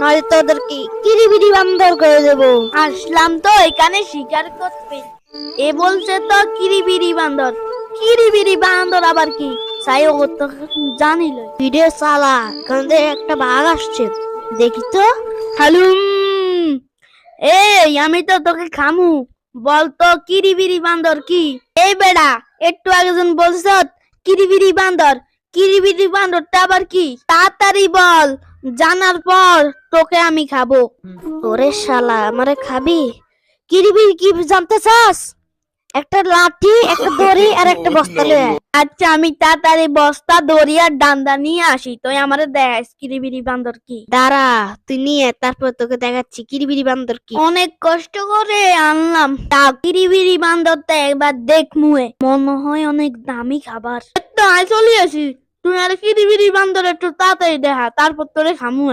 নয় তোদেরকে কিরিবিরি বান্দর করে দেবো। আসলাম তো এখানে শিকার করতে, এ বলছে তো কিরিবিরি বান্দর। কিরিবিরি বান্দর আবার কি? সাই ও তো জানিল। ভিডিও চালা, এখান থেকে একটা বাঘ আসছে, দেখি তো। হালুম, এই আমি তো তোকে খামু। বলতো কিরিবিরি বান্দর কি? এই বেড়া, একটু আগে যখন বলছ কিরিবিরি বান্দর, কিরিবিরি বান্দরটা আবার কি? তাড়াতাড়ি বল, জানার পর তোকে আমি খাবো। ওরে শালা, আমারে খাবি? কিরিবিরি কি জানতে চাস? একটা লাঠি, একটা দড়ি আর একটা বস্তা লয়ে আয়। আচ্ছা, আমি তাড়াতাড়ি বস্তা দড়ি আর ডান্ডা নিয়ে আসি, তুই আমারে দেখ কিরিবিরি বান্দর কি। দাঁড়া, তুই নিয়ে তারপর তোকে দেখাচ্ছি কিরিবিরি বান্দর কি। অনেক কষ্ট করে আনলাম, তা কিরিবিরি বান্দরটা একবার দেখ মুয়ে, মনে হয় অনেক দামি খাবার। তো আয় চলে আসি, তুই আর কিরিবিরি বান্দর একটু তাড়াতাড়ি দেখা, তারপর তোরে খামু।